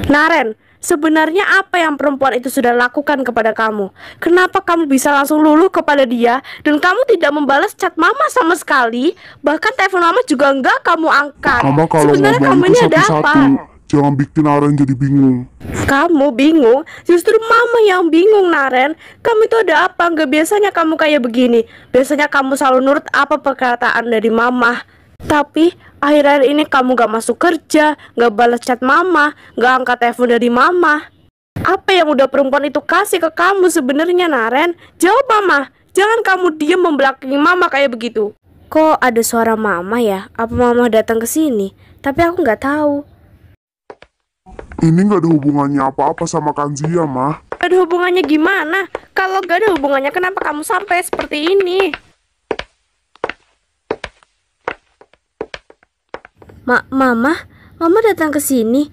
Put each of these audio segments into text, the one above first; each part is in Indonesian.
Naren, sebenarnya apa yang perempuan itu sudah lakukan kepada kamu? Kenapa kamu bisa langsung luluh kepada dia dan kamu tidak membalas chat mama sama sekali? Bahkan telepon mama juga enggak kamu angkat. Mama kalau Sebenarnya kamu ngomong ini itu ada apa? satu-satu, jangan bikin Naren jadi bingung. Kamu bingung? Justru mama yang bingung, Naren. Kamu itu ada apa? Nggak biasanya kamu kayak begini. Biasanya kamu selalu nurut apa perkataan dari mama. Tapi akhir-akhir ini kamu gak masuk kerja, gak balas chat mama, gak angkat telepon dari mama. Apa yang udah perempuan itu kasih ke kamu sebenarnya, Naren? Jawab mama. Jangan kamu diem membelakangi mama kayak begitu. Kok ada suara mama ya? Apa mama datang ke sini? Tapi aku nggak tahu. Ini nggak ada hubungannya apa-apa sama Kanzia, mah. Gak ada hubungannya gimana? Kalau gak ada hubungannya, kenapa kamu sampai seperti ini? Mama datang ke sini.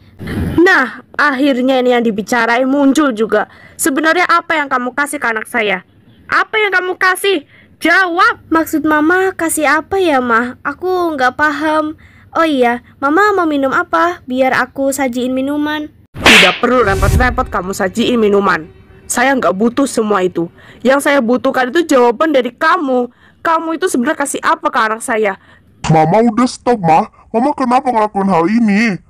Nah, akhirnya ini yang dibicarain muncul juga. Sebenarnya apa yang kamu kasih ke anak saya? Apa yang kamu kasih? Jawab. Maksud mama kasih apa ya, mah? Aku nggak paham. Oh iya, mama mau minum apa? Biar aku sajiin minuman. Tidak perlu repot-repot kamu sajiin minuman. Saya nggak butuh semua itu. Yang saya butuhkan itu jawaban dari kamu. Kamu itu sebenarnya kasih apa ke anak saya? Mama udah stop, mah. Mama kenapa ngelakuin hal ini?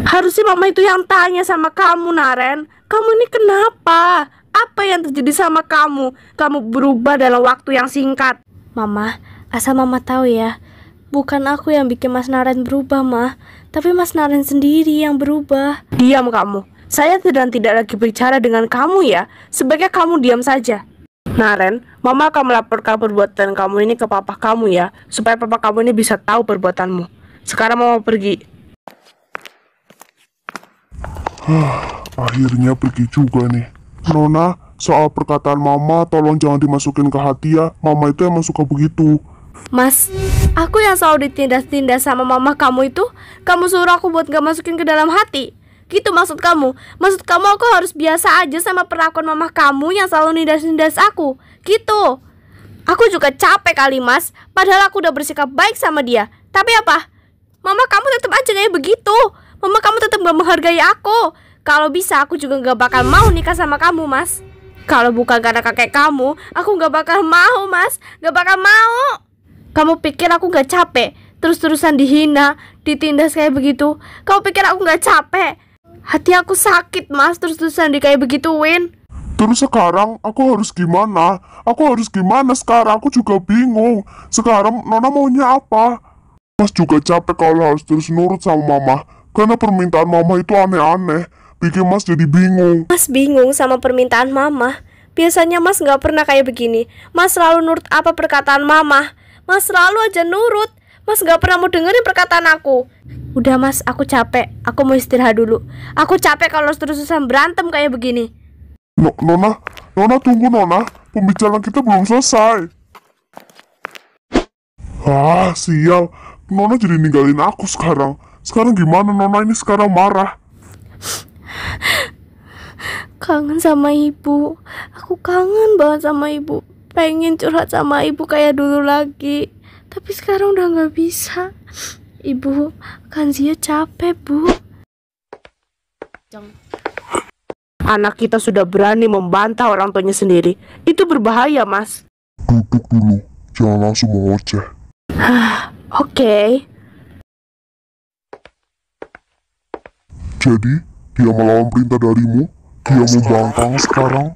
Harusnya mama itu yang tanya sama kamu, Naren. Kamu ini kenapa? Apa yang terjadi sama kamu? Kamu berubah dalam waktu yang singkat. Mama, asal mama tahu ya, bukan aku yang bikin Mas Naren berubah, mah. Tapi Mas Naren sendiri yang berubah. Diam kamu. Saya sedang tidak lagi bicara dengan kamu ya. Sebaiknya kamu diam saja. Naren, mama akan melaporkan perbuatan kamu ini ke papa kamu ya, supaya papa kamu ini bisa tahu perbuatanmu. Sekarang mama pergi. Akhirnya pergi juga nih. Nona, soal perkataan mama tolong jangan dimasukin ke hati ya. Mama itu emang suka begitu. Mas, aku yang selalu ditindas-tindas sama mama kamu itu, kamu suruh aku buat gak masukin ke dalam hati. Gitu maksud kamu? Maksud kamu aku harus biasa aja sama perlakuan mama kamu yang selalu nindas-nindas aku? Gitu. Aku juga capek kali, Mas. Padahal aku udah bersikap baik sama dia. Tapi apa? Mama kamu tetap aja kayak begitu. Mama kamu tetap gak menghargai aku. Kalau bisa aku juga gak bakal mau nikah sama kamu, Mas. Kalau bukan karena kakek kamu, aku gak bakal mau, Mas. Gak bakal mau. Kamu pikir aku gak capek terus-terusan dihina, ditindas kayak begitu? Kamu pikir aku gak capek? Hati aku sakit, Mas, terus-terusan kayak begituin. Terus sekarang aku harus gimana? Aku harus gimana sekarang? Aku juga bingung. Sekarang Nona maunya apa? Mas juga capek kalau harus terus nurut sama mama. Karena permintaan mama itu aneh-aneh. Bikin Mas jadi bingung. Mas bingung sama permintaan mama. Biasanya Mas gak pernah kayak begini. Mas selalu nurut apa perkataan mama. Mas selalu aja nurut. Mas gak pernah mau dengerin perkataan aku. Udah, Mas, aku capek. Aku mau istirahat dulu. Aku capek kalau terus-terusan berantem kayak begini. Nona tunggu Nona. Pembicaraan kita belum selesai. Sial. Nona jadi ninggalin aku sekarang. Sekarang gimana Nona ini sekarang marah? Kangen sama ibu. Aku kangen banget sama ibu. Pengen curhat sama ibu kayak dulu lagi. Tapi sekarang udah gak bisa. Ibu, Kanzia capek, Bu. Anak kita sudah berani membantah orang tuanya sendiri. Itu berbahaya, Mas. Duduk dulu. Jangan langsung mengoceh. Oke. Jadi, dia melawan perintah darimu? Dia membangkang sekarang?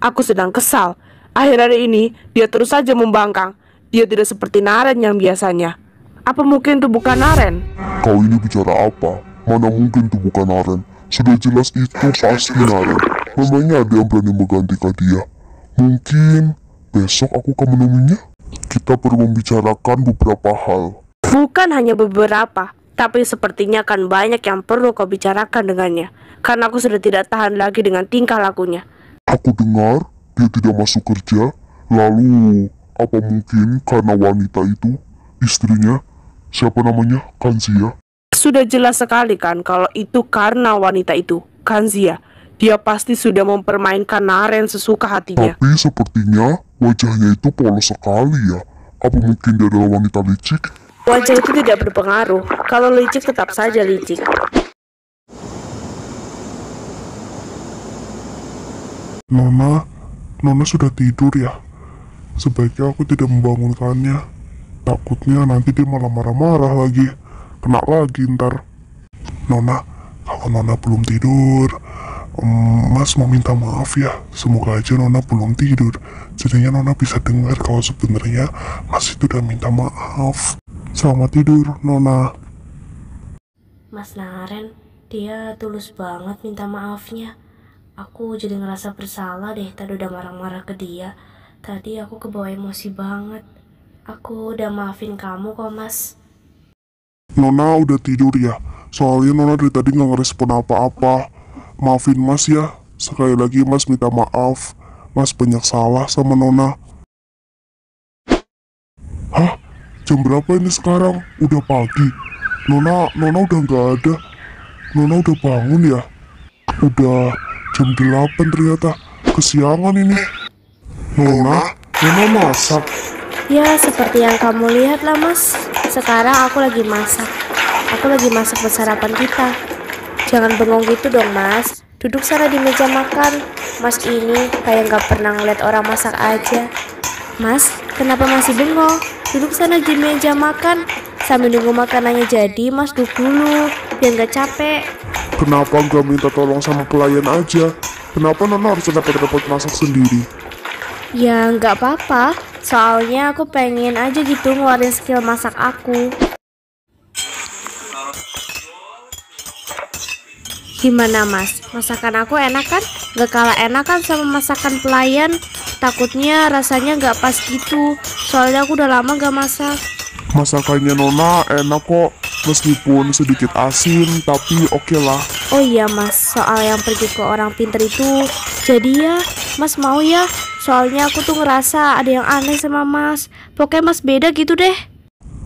Aku sedang kesal. Akhir-akhir ini, dia terus saja membangkang. Dia tidak seperti Naren yang biasanya. Apa mungkin itu bukan Naren? Kau ini bicara apa? Mana mungkin itu bukan Naren? Sudah jelas itu pasti Naren. Memangnya ada yang berani menggantikan dia? Mungkin besok aku akan menemuinya. Kita perlu membicarakan beberapa hal. Bukan hanya beberapa, tapi sepertinya akan banyak yang perlu kau bicarakan dengannya. Karena aku sudah tidak tahan lagi dengan tingkah lakunya. Aku dengar dia tidak masuk kerja. Lalu, apa mungkin karena wanita itu, istrinya, siapa namanya, Kanzia? Sudah jelas sekali kan kalau itu karena wanita itu, Kanzia. Dia pasti sudah mempermainkan Naren sesuka hatinya. Tapi sepertinya wajahnya itu polos sekali ya. Apa mungkin dia adalah wanita licik? Wajah itu tidak berpengaruh. Kalau licik tetap saja licik. Nona sudah tidur ya? Sebaiknya aku tidak membangunkannya. Takutnya nanti dia malah marah-marah lagi. Kena lagi ntar. Nona, kalau Nona belum tidur, Mas mau minta maaf ya. Semoga aja Nona belum tidur. Jadinya Nona bisa dengar kalau sebenarnya Mas itu udah minta maaf. Selamat tidur, Nona. Mas Naren, dia tulus banget minta maafnya. Aku jadi ngerasa bersalah deh tadi udah marah-marah ke dia. Tadi aku kebawa emosi banget. Aku udah maafin kamu kok, Mas. Nona udah tidur ya? Soalnya Nona dari tadi nggak ngerespon apa-apa. Maafin Mas ya. Sekali lagi Mas minta maaf. Mas banyak salah sama Nona. Hah? Jam berapa ini sekarang? Udah pagi. Nona udah nggak ada. Nona udah bangun ya? Udah jam 8 ternyata. Kesiangan ini. Nona masak. Ya, seperti yang kamu lihat lah, Mas. Sekarang aku lagi masak. Aku lagi masak buat sarapan kita. Jangan bengong gitu dong, Mas. Duduk sana di meja makan. Mas ini kayak gak pernah ngeliat orang masak aja. Mas, kenapa masih bengong? Duduk sana di meja makan. Sambil nunggu makanannya jadi, Mas duduk dulu. Biar gak capek. Kenapa nggak minta tolong sama pelayan aja? Kenapa Nona harus repot-repot masak sendiri? Ya nggak apa-apa, soalnya aku pengen aja gitu ngeluarin skill masak aku. Gimana Mas? Masakan aku enak kan? Gak kalah enak kan sama masakan pelayan? Takutnya rasanya gak pas gitu, soalnya aku udah lama gak masak. Masakannya Nona enak kok, meskipun sedikit asin, tapi oke lah. Oh iya Mas, soal yang pergi ke orang pinter itu, jadi ya Mas mau ya? Soalnya aku tuh ngerasa ada yang aneh sama Mas. Pokoknya Mas beda gitu deh.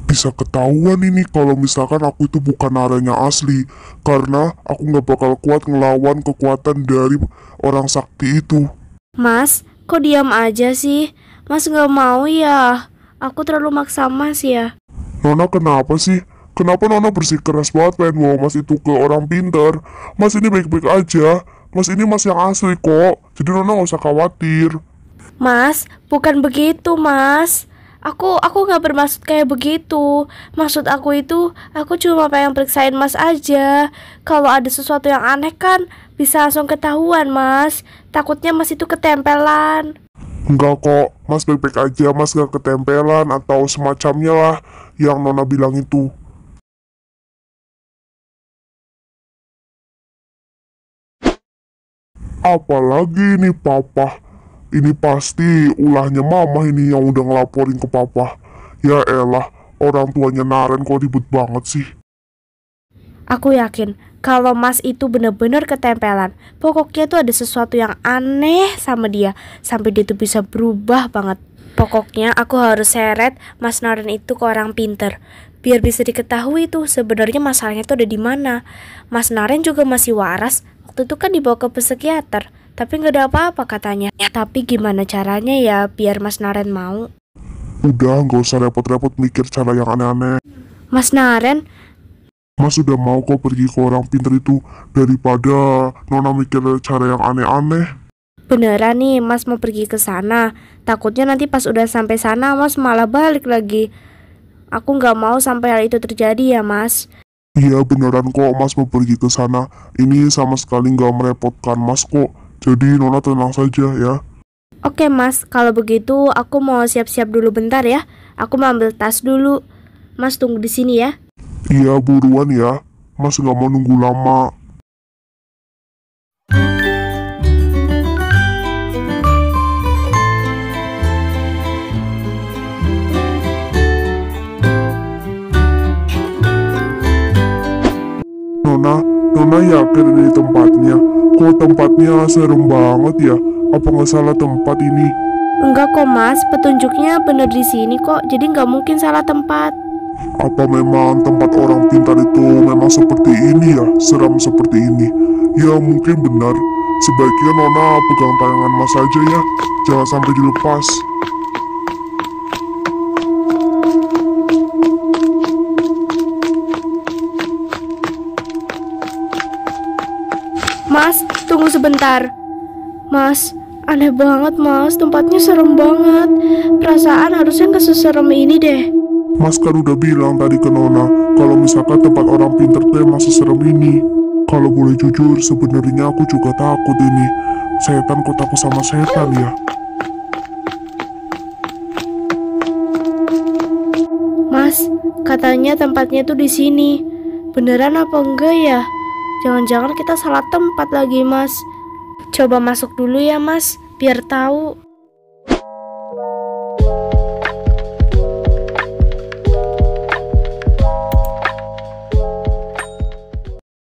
Bisa ketahuan ini kalau misalkan aku itu bukan Narenya asli, karena aku nggak bakal kuat ngelawan kekuatan dari orang sakti itu. Mas, kok diam aja sih? Mas nggak mau ya? Aku terlalu maksa Mas ya. Nona kenapa sih? Kenapa Nona bersikeras banget pengen bawa Mas itu ke orang pintar? Mas ini baik-baik aja. Mas ini Mas yang asli kok. Jadi Nona nggak usah khawatir. Mas, bukan begitu Mas. Aku nggak bermaksud kayak begitu. Maksud aku itu, aku cuma pengen periksain Mas aja. Kalau ada sesuatu yang aneh kan, bisa langsung ketahuan Mas. Takutnya Mas itu ketempelan. Enggak kok, Mas baik-baik aja. Mas gak ketempelan atau semacamnya lah yang Nona bilang itu. Apalagi ini Papa. Ini pasti ulahnya Mama ini yang udah ngelaporin ke Papa. Ya elah, orang tuanya Naren kok ribet banget sih. Aku yakin kalau Mas itu bener-bener ketempelan. Pokoknya tuh ada sesuatu yang aneh sama dia, sampai dia tuh bisa berubah banget. Pokoknya aku harus seret Mas Naren itu ke orang pinter, biar bisa diketahui tuh sebenarnya masalahnya tuh ada di mana. Mas Naren juga masih waras. Waktu itu kan dibawa ke psikiater, tapi nggak ada apa-apa katanya. Tapi gimana caranya ya biar Mas Naren mau? Udah, nggak usah repot-repot mikir cara yang aneh-aneh. Mas Naren, Mas udah mau kok pergi ke orang pinter itu daripada Nona mikir cara yang aneh-aneh. beneran nih Mas mau pergi ke sana. Takutnya nanti pas udah sampai sana Mas malah balik lagi. Aku nggak mau sampai hal itu terjadi ya Mas. Iya beneran kok Mas mau pergi ke sana. Ini sama sekali nggak merepotkan Mas kok. Jadi Nona tenang saja ya. Oke Mas, kalau begitu aku mau siap-siap dulu bentar ya. Aku mau ambil tas dulu. Mas tunggu di sini ya. Iya buruan ya. Mas nggak mau nunggu lama. Nona yakin ini tempatnya? Kok tempatnya serem banget ya? Apa nggak salah tempat ini? Enggak kok Mas, petunjuknya bener di sini kok. Jadi nggak mungkin salah tempat. Apa memang tempat orang pintar itu memang seperti ini ya? Seram seperti ini? Ya mungkin benar. Sebaiknya Nona pegang tangan Mas aja ya. Jangan sampai dilepas. Mas, tunggu sebentar. Mas, aneh banget mas, tempatnya serem banget. Perasaan harusnya gak seserem ini deh. Mas kan udah bilang tadi ke Nona, kalau misalkan tempat orang pinter tuh emang seserem ini. Kalau boleh jujur, sebenarnya aku juga takut ini. Setan kok takut sama setan ya? Mas, katanya tempatnya tuh di sini. Beneran apa enggak ya? Jangan-jangan kita salah tempat lagi mas. Coba masuk dulu ya mas, biar tahu.